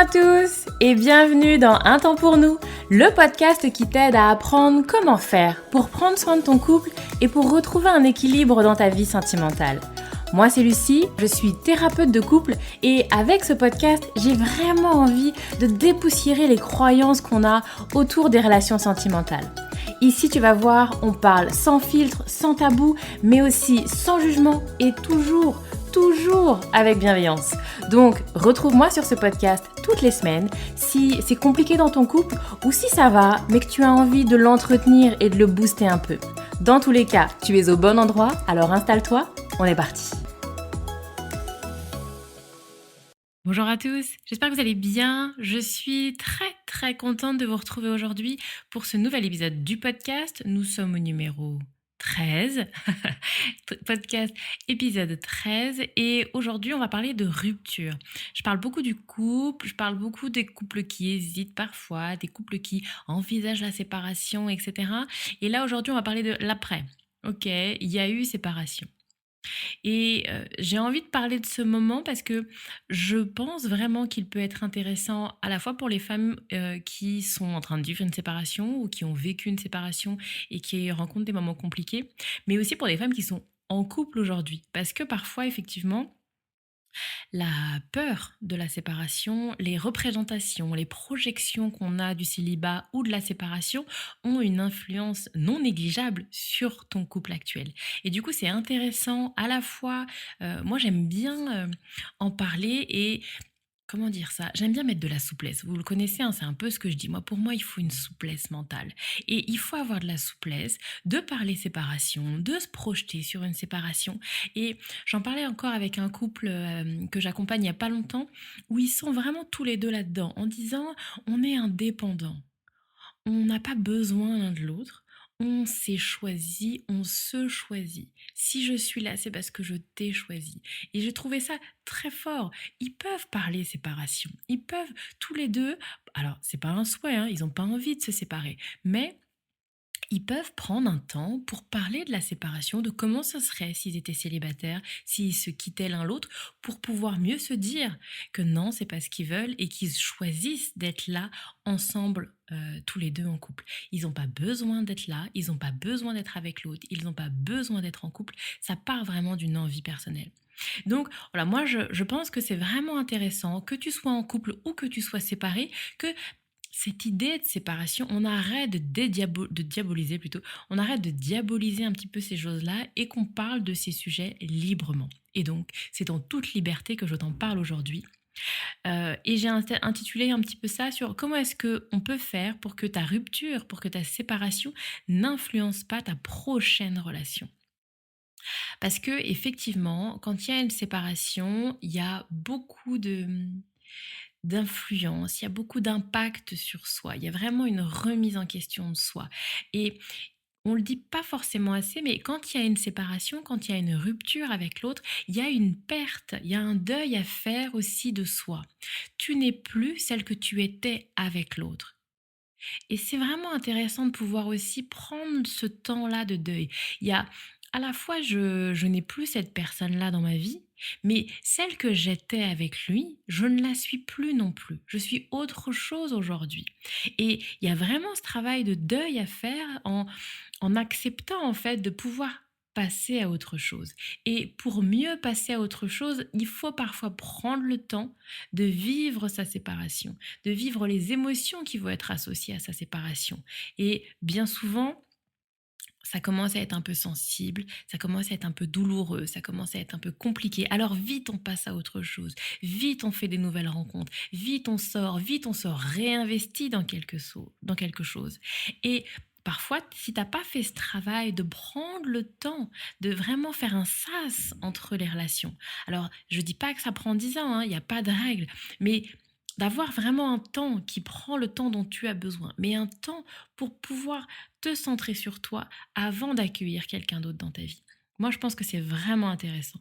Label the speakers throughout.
Speaker 1: à tous et bienvenue dans Un temps pour nous, le podcast qui t'aide à apprendre comment faire pour prendre soin de ton couple et pour retrouver un équilibre dans ta vie sentimentale. Moi c'est Lucie, je suis thérapeute de couple et avec ce podcast, j'ai vraiment envie de dépoussiérer les croyances qu'on a autour des relations sentimentales. Ici tu vas voir, on parle sans filtre, sans tabou, mais aussi sans jugement et toujours avec bienveillance. Donc, retrouve-moi sur ce podcast toutes les semaines si c'est compliqué dans ton couple ou si ça va, mais que tu as envie de l'entretenir et de le booster un peu. Dans tous les cas, tu es au bon endroit, alors installe-toi, on est parti. Bonjour à tous, j'espère que vous allez bien. Je suis très contente de vous retrouver aujourd'hui pour ce nouvel épisode du podcast. Nous sommes au numéro 13, podcast épisode 13 et aujourd'hui on va parler de rupture. Je parle beaucoup du couple, je parle beaucoup des couples qui hésitent parfois, des couples qui envisagent la séparation, etc. Et là aujourd'hui on va parler de l'après. Ok, il y a eu séparation. Et j'ai envie de parler de ce moment parce que je pense vraiment qu'il peut être intéressant à la fois pour les femmes qui sont en train de vivre une séparation ou qui ont vécu une séparation et qui rencontrent des moments compliqués, mais aussi pour les femmes qui sont en couple aujourd'hui. Parce que parfois, effectivement, la peur de la séparation, les représentations, les projections qu'on a du célibat ou de la séparation ont une influence non négligeable sur ton couple actuel. Et du coup, c'est intéressant à la fois, moi j'aime bien en parler et comment dire ça? J'aime bien mettre de la souplesse. Vous le connaissez, hein, c'est un peu ce que je dis. Moi, pour moi, il faut une souplesse mentale. Et il faut avoir de la souplesse, de parler séparation, de se projeter sur une séparation. Et j'en parlais encore avec un couple que j'accompagne il n'y a pas longtemps, où ils sont vraiment tous les deux là-dedans, en disant, on est indépendants. On n'a pas besoin l'un de l'autre. On s'est choisi, on se choisit. Si je suis là, c'est parce que je t'ai choisi. Et j'ai trouvé ça très fort. Ils peuvent parler séparation. Ils peuvent tous les deux. Alors, c'est pas un souhait, hein, ils n'ont pas envie de se séparer. Mais ils peuvent prendre un temps pour parler de la séparation, de comment ça serait s'ils étaient célibataires, s'ils se quittaient l'un l'autre, pour pouvoir mieux se dire que non, c'est pas ce qu'ils veulent et qu'ils choisissent d'être là ensemble, tous les deux en couple. Ils n'ont pas besoin d'être là, ils n'ont pas besoin d'être avec l'autre, ils n'ont pas besoin d'être en couple. Ça part vraiment d'une envie personnelle. Donc voilà, moi je pense que c'est vraiment intéressant, que tu sois en couple ou que tu sois séparé, que cette idée de séparation, on arrête de diaboliser plutôt, on arrête de diaboliser un petit peu ces choses-là et qu'on parle de ces sujets librement. Et donc, c'est dans toute liberté que je t'en parle aujourd'hui. Et j'ai intitulé un petit peu ça sur comment est-ce qu'on peut faire pour que ta rupture, pour que ta séparation n'influence pas ta prochaine relation. Parce que effectivement, quand il y a une séparation, il y a beaucoup d'influence, il y a beaucoup d'impact sur soi. Il y a vraiment une remise en question de soi. Et on le dit pas forcément assez, mais quand il y a une séparation, quand il y a une rupture avec l'autre, il y a une perte, il y a un deuil à faire aussi de soi. Tu n'es plus celle que tu étais avec l'autre. Et c'est vraiment intéressant de pouvoir aussi prendre ce temps-là de deuil. Il y a à la fois, je n'ai plus cette personne-là dans ma vie, mais celle que j'étais avec lui, je ne la suis plus non plus. Je suis autre chose aujourd'hui. Et il y a vraiment ce travail de deuil à faire en acceptant en fait de pouvoir passer à autre chose. Et pour mieux passer à autre chose, il faut parfois prendre le temps de vivre sa séparation, de vivre les émotions qui vont être associées à sa séparation. Et bien souvent, ça commence à être un peu sensible, ça commence à être un peu douloureux, ça commence à être un peu compliqué. Alors vite on passe à autre chose, vite on fait des nouvelles rencontres, vite on se réinvestit dans quelque chose. Et parfois, si t'as pas fait ce travail de prendre le temps de vraiment faire un sas entre les relations, alors je dis pas que ça prend 10 ans, il n'y a pas de règle, mais d'avoir vraiment un temps qui prend le temps dont tu as besoin, mais un temps pour pouvoir te centrer sur toi avant d'accueillir quelqu'un d'autre dans ta vie. Moi, je pense que c'est vraiment intéressant.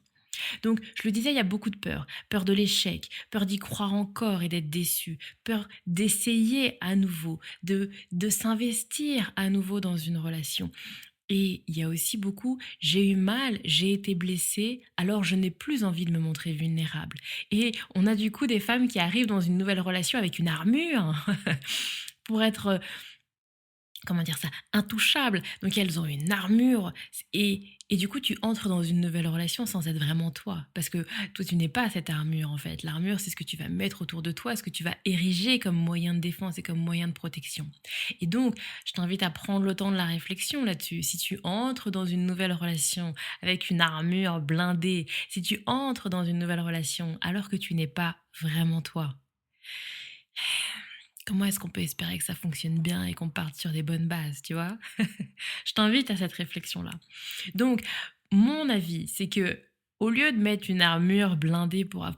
Speaker 1: Donc, je le disais, il y a beaucoup de peur. Peur de l'échec, peur d'y croire encore et d'être déçu, peur d'essayer à nouveau, de s'investir à nouveau dans une relation. Et il y a aussi beaucoup, j'ai eu mal, j'ai été blessée, alors je n'ai plus envie de me montrer vulnérable. Et on a du coup des femmes qui arrivent dans une nouvelle relation avec une armure pour être, comment dire ça? Intouchables. Donc elles ont une armure et du coup tu entres dans une nouvelle relation sans être vraiment toi. Parce que toi tu n'es pas cette armure en fait. L'armure c'est ce que tu vas mettre autour de toi, ce que tu vas ériger comme moyen de défense et comme moyen de protection. Et donc je t'invite à prendre le temps de la réflexion là-dessus. Si tu entres dans une nouvelle relation avec une armure blindée, si tu entres dans une nouvelle relation alors que tu n'es pas vraiment toi, comment est-ce qu'on peut espérer que ça fonctionne bien et qu'on parte sur des bonnes bases, tu vois? Je t'invite à cette réflexion-là. Donc, mon avis, c'est que au lieu de mettre une armure blindée pour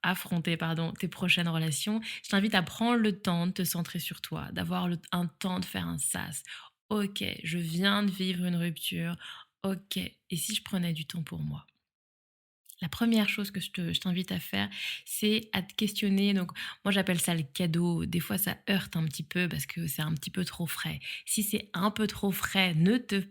Speaker 1: affronter tes prochaines relations, je t'invite à prendre le temps de te centrer sur toi, d'avoir un temps de faire un sas. Ok, je viens de vivre une rupture. Ok, et si je prenais du temps pour moi? La première chose que je t'invite à faire, c'est à te questionner. Donc, moi, j'appelle ça le cadeau. Des fois, ça heurte un petit peu parce que c'est un petit peu trop frais. Si c'est un peu trop frais, ne te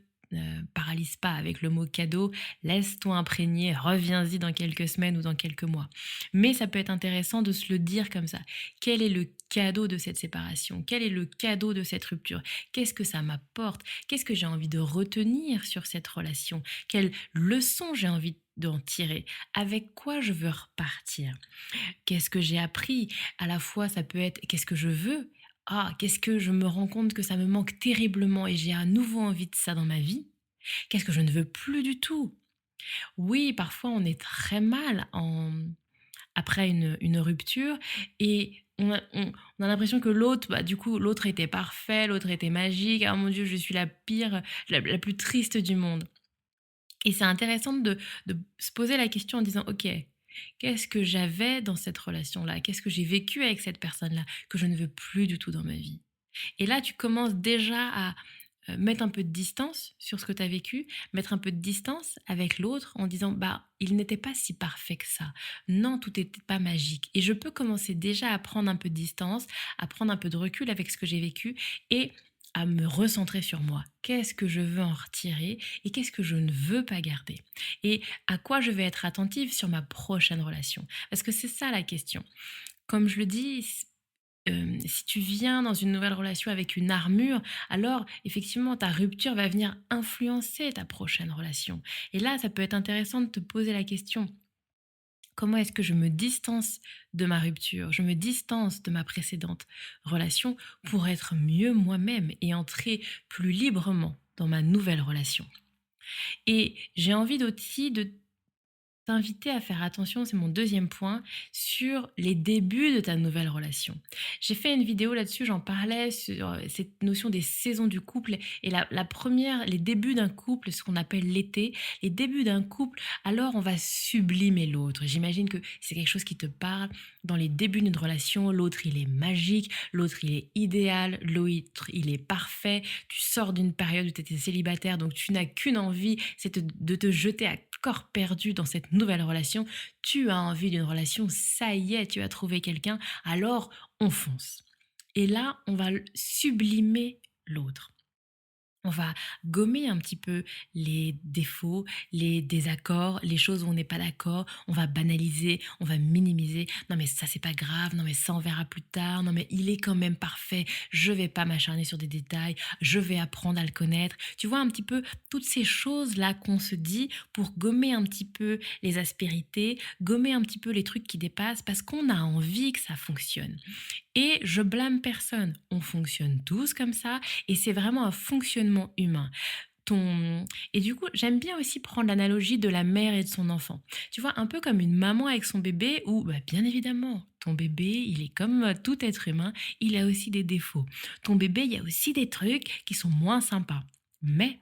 Speaker 1: paralyse pas avec le mot cadeau. Laisse-toi imprégner. Reviens-y dans quelques semaines ou dans quelques mois. Mais ça peut être intéressant de se le dire comme ça. Quel est le cadeau de cette séparation? Quel est le cadeau de cette rupture? Qu'est-ce que ça m'apporte? Qu'est-ce que j'ai envie de retenir sur cette relation? Quelle leçon j'ai envie d'en tirer? Avec quoi je veux repartir? Qu'est-ce que j'ai appris? À la fois, ça peut être qu'est-ce que je veux? Ah, qu'est-ce que je me rends compte que ça me manque terriblement et j'ai à nouveau envie de ça dans ma vie? Qu'est-ce que je ne veux plus du tout? Oui, parfois on est très mal après une rupture et on a l'impression que l'autre, bah, du coup, l'autre était parfait, l'autre était magique. Ah mon Dieu, je suis la pire, la plus triste du monde. Et c'est intéressant de se poser la question en disant: «OK, qu'est-ce que j'avais dans cette relation-là? Qu'est-ce que j'ai vécu avec cette personne-là que je ne veux plus du tout dans ma vie?» Et là, tu commences déjà à, mettre un peu de distance sur ce que tu as vécu, mettre un peu de distance avec l'autre en disant: «Bah, il n'était pas si parfait que ça. Non, tout n'était pas magique» et je peux commencer déjà à prendre un peu de distance, à prendre un peu de recul avec ce que j'ai vécu et à me recentrer sur moi. Qu'est-ce que je veux en retirer et qu'est-ce que je ne veux pas garder? Et à quoi je vais être attentive sur ma prochaine relation? Parce que c'est ça la question. Comme je le dis, si tu viens dans une nouvelle relation avec une armure, alors effectivement ta rupture va venir influencer ta prochaine relation. Et là, ça peut être intéressant de te poser la question: comment est-ce que je me distance de ma rupture, je me distance de ma précédente relation pour être mieux moi-même et entrer plus librement dans ma nouvelle relation? Et j'ai envie aussi de t'inviter à faire attention, c'est mon deuxième point, sur les débuts de ta nouvelle relation. J'ai fait une vidéo là-dessus, j'en parlais sur cette notion des saisons du couple et la première, les débuts d'un couple, ce qu'on appelle l'été, les débuts d'un couple, alors on va sublimer l'autre. J'imagine que c'est quelque chose qui te parle. Dans les débuts d'une relation, l'autre il est magique, l'autre il est idéal, l'autre il est parfait. Tu sors d'une période où tu étais célibataire, donc tu n'as qu'une envie, c'est de te jeter à corps perdu dans cette nouvelle relation. Tu as envie d'une relation, ça y est, tu as trouvé quelqu'un, alors on fonce. Et là, on va sublimer l'autre. On va gommer un petit peu les défauts, les désaccords, les choses où on n'est pas d'accord. On va banaliser, on va minimiser. Non mais ça c'est pas grave, non mais ça on verra plus tard. Non mais il est quand même parfait. Je vais pas m'acharner sur des détails. Je vais apprendre à le connaître. Tu vois un petit peu toutes ces choses là qu'on se dit pour gommer un petit peu les aspérités, gommer un petit peu les trucs qui dépassent parce qu'on a envie que ça fonctionne. Et je blâme personne. On fonctionne tous comme ça et c'est vraiment un fonctionnement humain. Et du coup, j'aime bien aussi prendre l'analogie de la mère et de son enfant. Tu vois, un peu comme une maman avec son bébé où, bah, bien évidemment, ton bébé, il est comme tout être humain, il a aussi des défauts. Ton bébé, il y a aussi des trucs qui sont moins sympas. Mais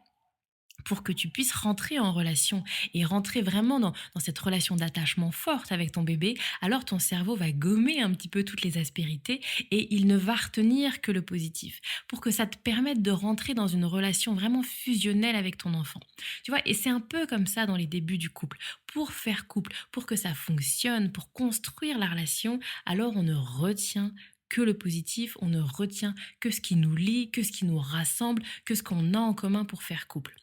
Speaker 1: pour que tu puisses rentrer en relation et rentrer vraiment dans cette relation d'attachement forte avec ton bébé, alors ton cerveau va gommer un petit peu toutes les aspérités et il ne va retenir que le positif pour que ça te permette de rentrer dans une relation vraiment fusionnelle avec ton enfant. Tu vois, et c'est un peu comme ça dans les débuts du couple. Pour faire couple, pour que ça fonctionne, pour construire la relation, alors on ne retient que le positif, on ne retient que ce qui nous lie, que ce qui nous rassemble, que ce qu'on a en commun pour faire couple.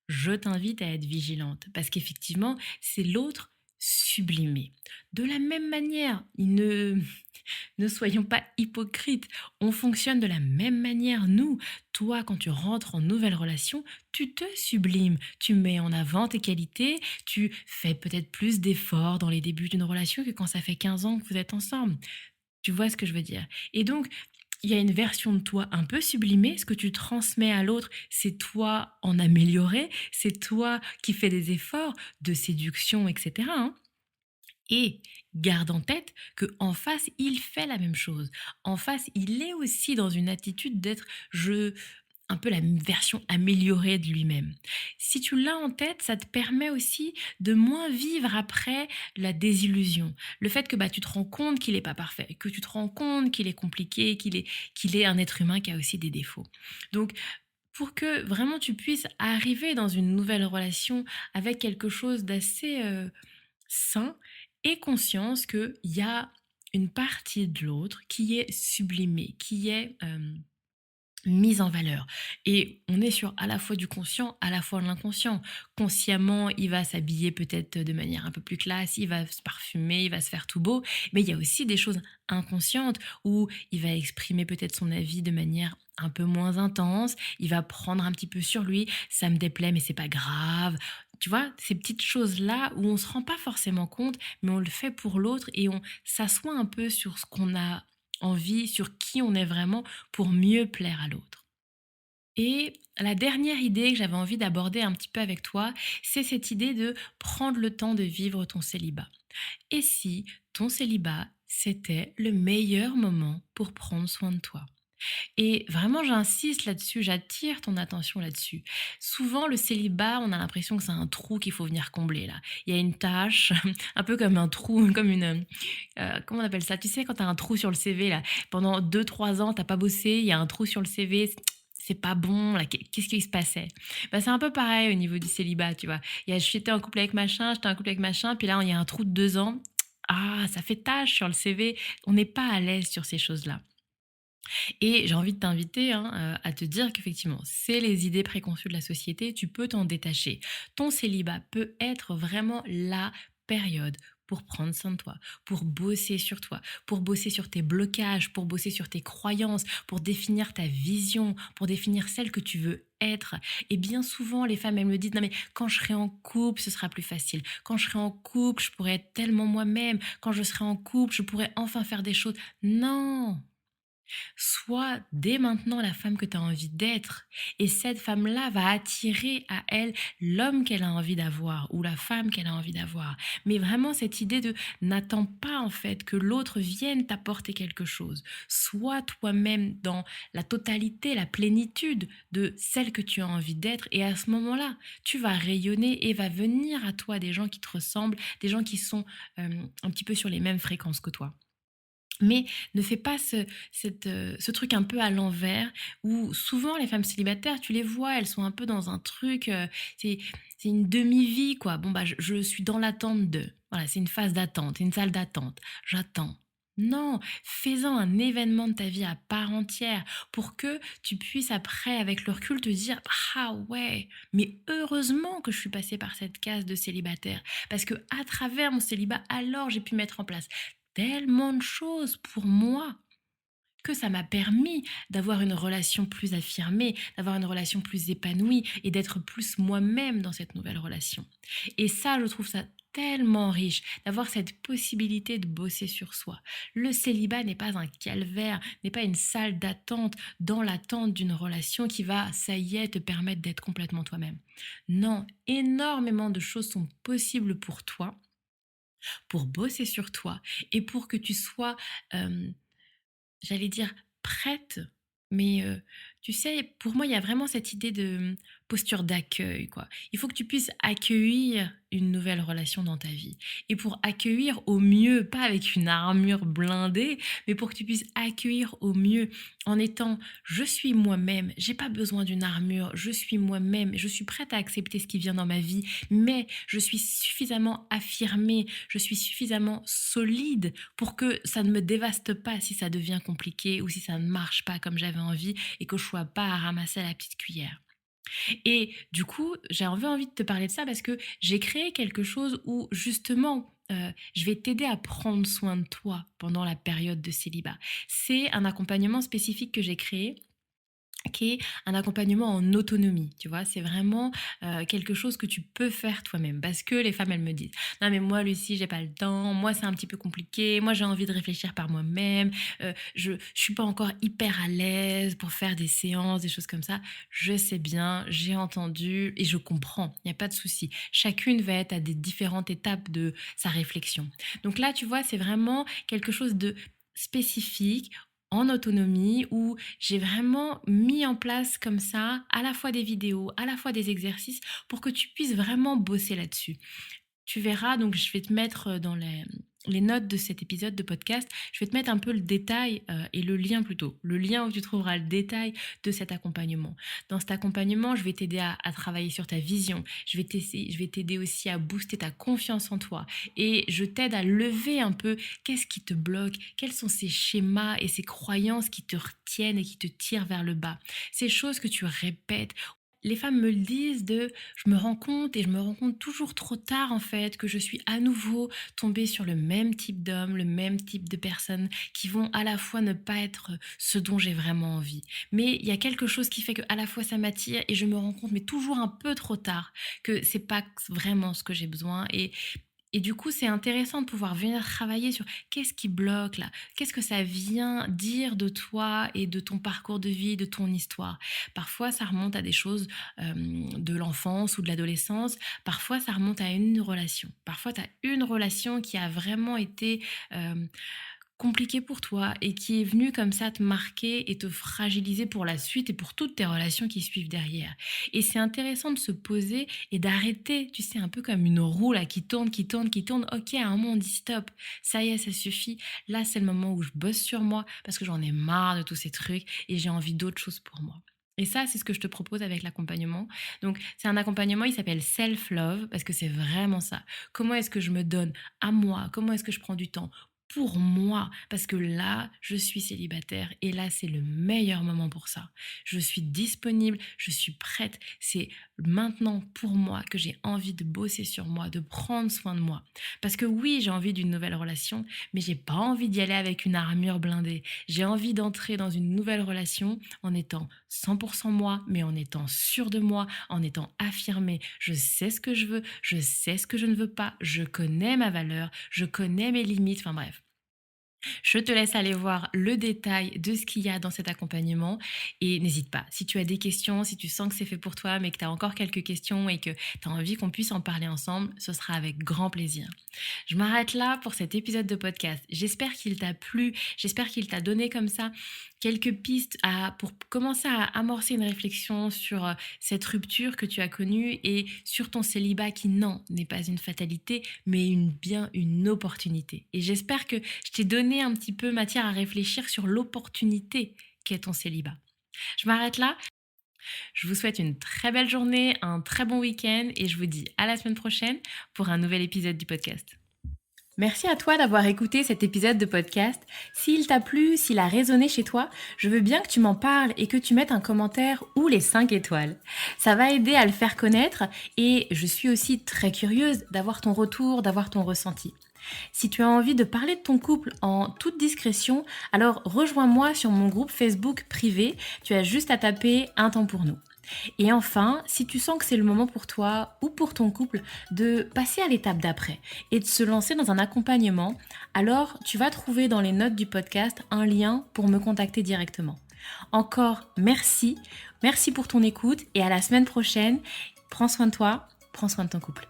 Speaker 1: Je t'invite à être vigilante parce qu'effectivement, c'est l'autre sublimé. De la même manière, ne soyons pas hypocrites, on fonctionne de la même manière, nous. Toi, quand tu rentres en nouvelle relation, tu te sublimes, tu mets en avant tes qualités, tu fais peut-être plus d'efforts dans les débuts d'une relation que quand ça fait 15 ans que vous êtes ensemble. Tu vois ce que je veux dire? Et donc, il y a une version de toi un peu sublimée. Ce que tu transmets à l'autre, c'est toi en amélioré, c'est toi qui fais des efforts de séduction, etc., hein. Et garde en tête que en face, il fait la même chose. En face, il est aussi dans une attitude d'être un peu la version améliorée de lui-même. Si tu l'as en tête, ça te permet aussi de moins vivre après la désillusion. Le fait que tu te rends compte qu'il n'est pas parfait, que tu te rends compte qu'il est compliqué, qu'il est un être humain qui a aussi des défauts. Donc, pour que vraiment tu puisses arriver dans une nouvelle relation avec quelque chose d'assez sain, et conscience qu'il y a une partie de l'autre qui est sublimée, qui est mise en valeur. Et on est sur à la fois du conscient, à la fois de l'inconscient. Consciemment, il va s'habiller peut-être de manière un peu plus classe, il va se parfumer, il va se faire tout beau, mais il y a aussi des choses inconscientes où il va exprimer peut-être son avis de manière un peu moins intense, il va prendre un petit peu sur lui, ça me déplaît mais c'est pas grave. Tu vois, ces petites choses-là où on se rend pas forcément compte, mais on le fait pour l'autre et on s'assoit un peu sur ce qu'on a envie, sur qui on est vraiment pour mieux plaire à l'autre. Et la dernière idée que j'avais envie d'aborder un petit peu avec toi, c'est cette idée de prendre le temps de vivre ton célibat. Et si ton célibat, c'était le meilleur moment pour prendre soin de toi? Et vraiment, j'insiste là-dessus, j'attire ton attention là-dessus. Souvent, le célibat, on a l'impression que c'est un trou qu'il faut venir combler là. Il y a une tâche, un peu comme un trou, comme une, comment on appelle ça? Tu sais, quand tu as un trou sur le CV là, pendant 2, 3 ans, tu pas bossé, il y a un trou sur le CV, c'est pas bon, là, qu'est-ce qui se passait? C'est un peu pareil au niveau du célibat, tu vois? J'étais en couple avec machin, j'étais en couple avec machin, puis là, il y a un trou de 2 ans. Ah, ça fait tâche sur le CV. On n'est pas à l'aise sur ces choses-là. Et j'ai envie de t'inviter, hein, à te dire qu'effectivement, c'est les idées préconçues de la société, tu peux t'en détacher. Ton célibat peut être vraiment la période pour prendre soin de toi, pour bosser sur toi, pour bosser sur tes blocages, pour bosser sur tes croyances, pour définir ta vision, pour définir celle que tu veux être. Et bien souvent, les femmes, elles me disent, non mais quand je serai en couple, ce sera plus facile. Quand je serai en couple, je pourrai être tellement moi-même. Quand je serai en couple, je pourrai enfin faire des choses. Non, sois dès maintenant la femme que tu as envie d'être. Et cette femme-là va attirer à elle l'homme qu'elle a envie d'avoir ou la femme qu'elle a envie d'avoir. Mais vraiment cette idée de n'attends pas en fait que l'autre vienne t'apporter quelque chose. Sois toi-même dans la totalité, la plénitude de celle que tu as envie d'être. Et à ce moment-là, tu vas rayonner et va venir à toi des gens qui te ressemblent, des gens qui sont un petit peu sur les mêmes fréquences que toi. Mais ne fais pas ce truc un peu à l'envers où souvent les femmes célibataires, tu les vois, elles sont un peu dans un truc, c'est c'est une demi-vie quoi. Bon je suis dans l'attente de. Voilà, c'est une phase d'attente, une salle d'attente. J'attends. Non, fais-en un événement de ta vie à part entière pour que tu puisses après, avec le recul, te dire ah ouais, mais heureusement que je suis passée par cette case de célibataire parce que à travers mon célibat, alors j'ai pu mettre en place tellement de choses pour moi que ça m'a permis d'avoir une relation plus affirmée, d'avoir une relation plus épanouie et d'être plus moi-même dans cette nouvelle relation. Et ça, je trouve ça tellement riche d'avoir cette possibilité de bosser sur soi. Le célibat n'est pas un calvaire, n'est pas une salle d'attente dans l'attente d'une relation qui va, ça y est, te permettre d'être complètement toi-même. Non, énormément de choses sont possibles pour toi pour bosser sur toi et pour que tu sois, j'allais dire prête, mais Tu sais, pour moi, il y a vraiment cette idée de posture d'accueil, quoi. Il faut que tu puisses accueillir une nouvelle relation dans ta vie. Et pour accueillir au mieux, pas avec une armure blindée, mais pour que tu puisses accueillir au mieux en étant je suis moi-même, j'ai pas besoin d'une armure, je suis moi-même, je suis prête à accepter ce qui vient dans ma vie, mais je suis suffisamment affirmée, je suis suffisamment solide pour que ça ne me dévaste pas si ça devient compliqué ou si ça ne marche pas comme j'avais envie et que je sois pas à ramasser à la petite cuillère. Et du coup, j'ai envie de te parler de ça parce que j'ai créé quelque chose où justement, je vais t'aider à prendre soin de toi pendant la période de célibat. C'est un accompagnement spécifique que j'ai créé qui est un accompagnement en autonomie, tu vois? C'est vraiment, quelque chose que tu peux faire toi-même parce que les femmes, elles me disent: «Non mais moi Lucie, j'ai pas le temps, moi c'est un petit peu compliqué, moi j'ai envie de réfléchir par moi-même, je suis pas encore hyper à l'aise pour faire des séances, des choses comme ça». Je sais bien, j'ai entendu et je comprends, il y a pas de souci. Chacune va être à des différentes étapes de sa réflexion. Donc là, tu vois, c'est vraiment quelque chose de spécifique, en autonomie, où j'ai vraiment mis en place comme ça, à la fois des vidéos, à la fois des exercices, pour que tu puisses vraiment bosser là-dessus. Tu verras, donc je vais te mettre dans les notes de cet épisode de podcast, je vais te mettre un peu le détail et le lien plutôt, le lien où tu trouveras le détail de cet accompagnement. Dans cet accompagnement, je vais t'aider à travailler sur ta vision, je vais t'aider aussi à booster ta confiance en toi et je t'aide à lever un peu qu'est-ce qui te bloque, quels sont ces schémas et ces croyances qui te retiennent et qui te tirent vers le bas. Ces choses que tu répètes, les femmes me le disent de je me rends compte et je me rends compte toujours trop tard en fait que je suis à nouveau tombée sur le même type d'homme, le même type de personnes qui vont à la fois ne pas être ce dont j'ai vraiment envie. Mais il y a quelque chose qui fait que à la fois ça m'attire et je me rends compte mais toujours un peu trop tard que c'est pas vraiment ce que j'ai besoin et du coup, c'est intéressant de pouvoir venir travailler sur qu'est-ce qui bloque là, qu'est-ce que ça vient dire de toi et de ton parcours de vie, de ton histoire. Parfois, ça remonte à des choses de l'enfance ou de l'adolescence. Parfois, ça remonte à une relation. Parfois, tu as une relation qui a vraiment été euh, compliqué pour toi et qui est venu comme ça te marquer et te fragiliser pour la suite et pour toutes tes relations qui suivent derrière. Et c'est intéressant de se poser et d'arrêter, tu sais, un peu comme une roue là qui tourne, qui tourne, qui tourne. Ok, à un moment on dit stop, ça y est, ça suffit. Là, c'est le moment où je bosse sur moi parce que j'en ai marre de tous ces trucs et j'ai envie d'autre chose pour moi. Et ça, c'est ce que je te propose avec l'accompagnement. Donc, c'est un accompagnement, il s'appelle Self-Love, parce que c'est vraiment ça. Comment est-ce que je me donne à moi? Comment est-ce que je prends du temps pour moi, parce que là, je suis célibataire et là, c'est le meilleur moment pour ça. Je suis disponible, je suis prête. C'est maintenant pour moi que j'ai envie de bosser sur moi, de prendre soin de moi. Parce que oui, j'ai envie d'une nouvelle relation, mais j'ai pas envie d'y aller avec une armure blindée. J'ai envie d'entrer dans une nouvelle relation en étant 100% moi, mais en étant sûre de moi, en étant affirmée. Je sais ce que je veux, je sais ce que je ne veux pas, je connais ma valeur, je connais mes limites, enfin bref. Je te laisse aller voir le détail de ce qu'il y a dans cet accompagnement et n'hésite pas, si tu as des questions, si tu sens que c'est fait pour toi, mais que tu as encore quelques questions et que tu as envie qu'on puisse en parler ensemble, ce sera avec grand plaisir. Je m'arrête là pour cet épisode de podcast. J'espère qu'il t'a plu, j'espère qu'il t'a donné comme ça quelques pistes pour commencer à amorcer une réflexion sur cette rupture que tu as connue et sur ton célibat qui, non, n'est pas une fatalité, mais bien une opportunité. Et j'espère que je t'ai donné un petit peu matière à réfléchir sur l'opportunité qu'est ton célibat. Je m'arrête là. Je vous souhaite une très belle journée, un très bon week-end et je vous dis à la semaine prochaine pour un nouvel épisode du podcast. Merci à toi d'avoir écouté cet épisode de podcast. S'il t'a plu, s'il a résonné chez toi, je veux bien que tu m'en parles et que tu mettes un commentaire ou les 5 étoiles. Ça va aider à le faire connaître et je suis aussi très curieuse d'avoir ton retour, d'avoir ton ressenti. Si tu as envie de parler de ton couple en toute discrétion, alors rejoins-moi sur mon groupe Facebook privé. Tu as juste à taper Un temps pour nous. Et enfin, si tu sens que c'est le moment pour toi ou pour ton couple de passer à l'étape d'après et de se lancer dans un accompagnement, alors tu vas trouver dans les notes du podcast un lien pour me contacter directement. Encore merci pour ton écoute et à la semaine prochaine. Prends soin de toi, prends soin de ton couple.